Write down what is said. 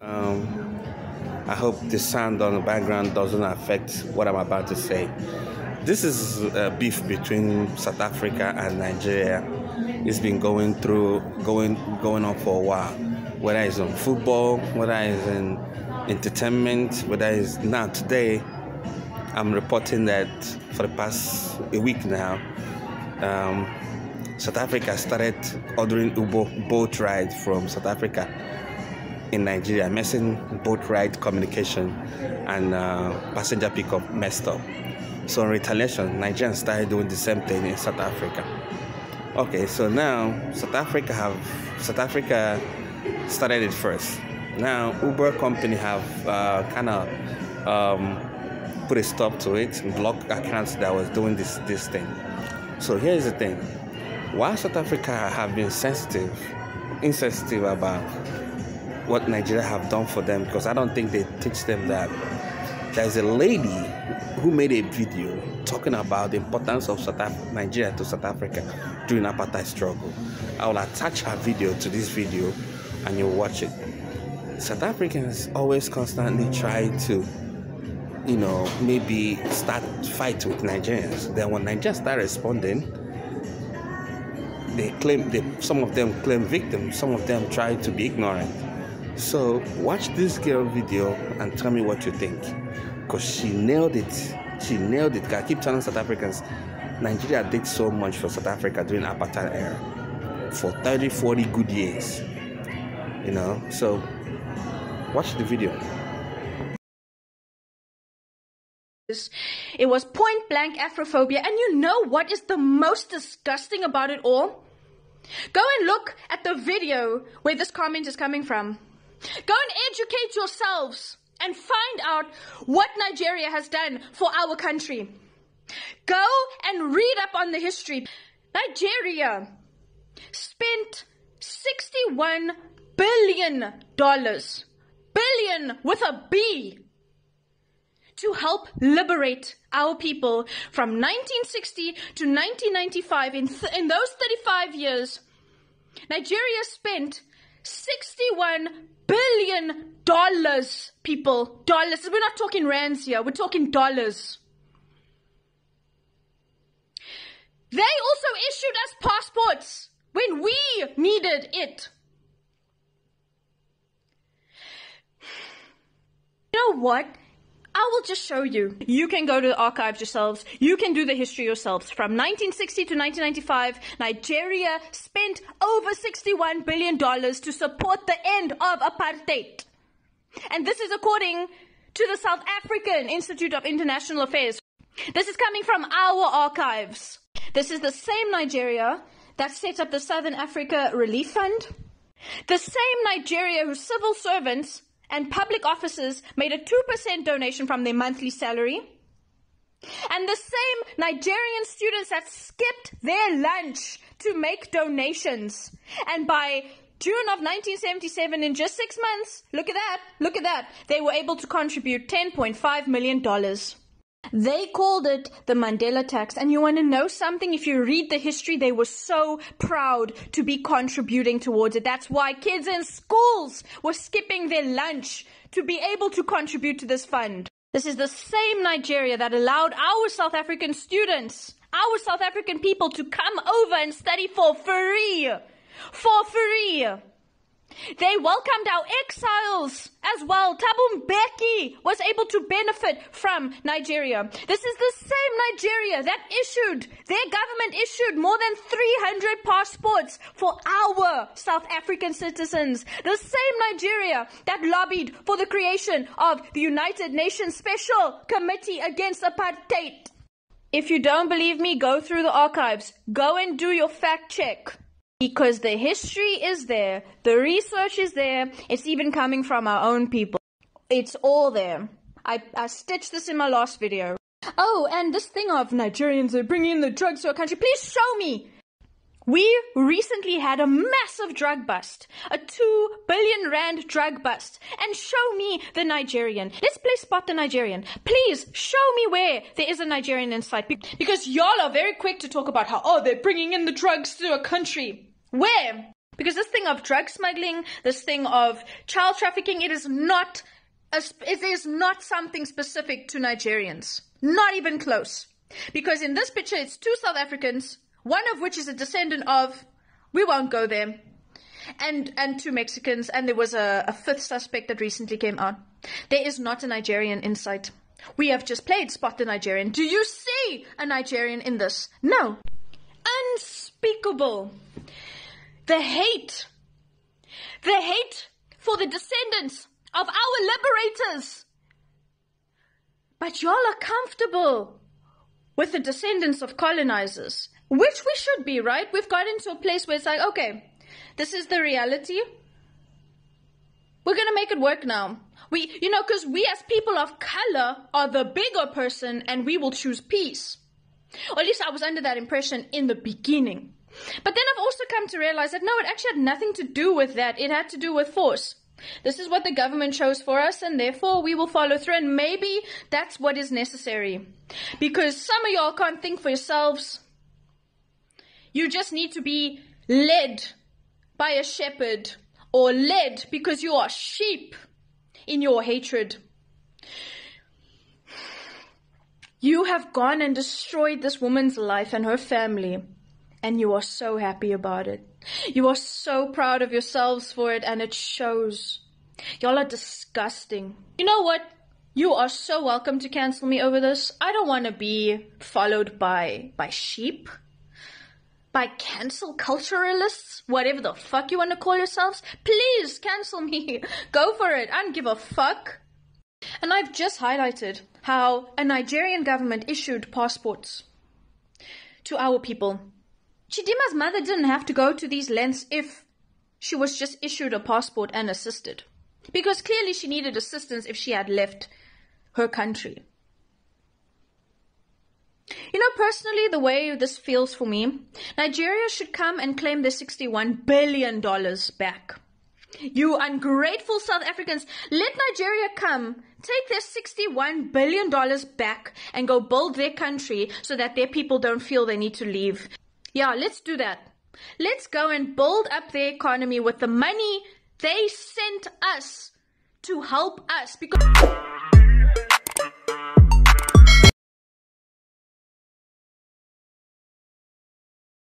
I hope the sound on the background doesn't affect what I'm about to say. This is a beef between South Africa and Nigeria. It's been going on for a while. Whether it's on football, whether it's in entertainment, whether it's now today, I'm reporting that for the past a week now, South Africa started ordering Uber boat ride from South Africa in Nigeria, messing boat ride communication and passenger pickup messed up. So in retaliation, Nigerians started doing the same thing in South Africa. Okay, so now South Africa started it first. Now Uber company have put a stop to it and block accounts that was doing this thing. So here's the thing: while South Africa have been insensitive about what Nigeria have done for them, because I don't think they teach them that there's a lady who made a video talking about the importance of Nigeria to South Africa during apartheid struggle. I will attach her video to this video and you'll watch it. South Africans always constantly try to, maybe start fight with Nigerians. Then when Nigerians start responding, some of them claim victims, some of them try to be ignorant. So watch this girl video and tell me what you think, because she nailed it. I keep telling South Africans, Nigeria did so much for South Africa during apartheid era for 30-40 good years. So watch the video. It was point blank Afrophobia, and you know what is the most disgusting about it all? Go and look at the video where this comment is coming from. Go and educate yourselves and find out what Nigeria has done for our country. Go and read up on the history. Nigeria spent $61 billion, billion with a B, to help liberate our people from 1960 to 1995. In those 35 years, Nigeria spent $61 billion, people. Dollars. We're not talking rands here. We're talking dollars. They also issued us passports when we needed it. You know what? I will just show you. You can go to the archives yourselves. You can do the history yourselves. From 1960 to 1995, Nigeria spent over $61 billion to support the end of apartheid. And this is according to the South African Institute of International Affairs. This is coming from our archives. This is the same Nigeria that set up the Southern Africa Relief Fund. The same Nigeria whose civil servants and public officers made a 2% donation from their monthly salary. And the same Nigerian students that skipped their lunch to make donations. And by June of 1977, in just 6 months, look at that, they were able to contribute $10.5 million. They called it the Mandela tax. And you want to know something? If you read the history, they were so proud to be contributing towards it. That's why kids in schools were skipping their lunch to be able to contribute to this fund. This is the same Nigeria that allowed our South African students, our South African people, to come over and study for free. For free. They welcomed our exiles as well. Thabo Mbeki was able to benefit from Nigeria. This is the same Nigeria that their government issued more than 300 passports for our South African citizens. The same Nigeria that lobbied for the creation of the United Nations Special Committee Against Apartheid. If you don't believe me, go through the archives. Go and do your fact check. Because the history is there, the research is there, it's even coming from our own people. It's all there. I stitched this in my last video. Oh, and this thing of Nigerians are bringing in the drugs to our country, please show me. We recently had a massive drug bust, a 2 billion rand drug bust, and show me the Nigerian. Let's play Spot the Nigerian. Please show me where there is a Nigerian in sight, because y'all are very quick to talk about how, they're bringing in the drugs to a country. Where? Because this thing of drug smuggling, this thing of child trafficking, it is not something specific to Nigerians. Not even close. Because in this picture, it's 2 South Africans, one of which is a descendant of, we won't go there, and 2 Mexicans, and there was a 5th suspect that recently came out. There is not a Nigerian in sight. We have just played Spot the Nigerian. Do you see a Nigerian in this? No. Unspeakable. The hate for the descendants of our liberators. But y'all are comfortable with the descendants of colonizers, which we should be, right? We've gotten to a place where it's like, okay, this is the reality. We're going to make it work now. Because we as people of color are the bigger person and we will choose peace. Or at least I was under that impression in the beginning. But then I've also come to realize that no, it actually had nothing to do with that. It had to do with force. This is what the government chose for us, and therefore we will follow through. And maybe that's what is necessary. Because some of y'all can't think for yourselves. You just need to be led by a shepherd, or led because you are sheep in your hatred. You have gone and destroyed this woman's life and her family, and you are so happy about it. You are so proud of yourselves for it, and it shows. Y'all are disgusting. You know what? You are so welcome to cancel me over this. I don't want to be followed by sheep, by cancel culturalists, whatever the fuck you want to call yourselves. Please cancel me. Go for it. I don't give a fuck. And I've just highlighted how a Nigerian government issued passports to our people. Chidima's mother didn't have to go to these lengths if she was just issued a passport and assisted. Because clearly she needed assistance if she had left her country. Personally, the way this feels for me, Nigeria should come and claim their $61 billion back. You ungrateful South Africans, let Nigeria come, take their $61 billion back and go build their country so that their people don't feel they need to leave. Yeah, let's do that. Let's go and build up their economy with the money they sent us to help us. Because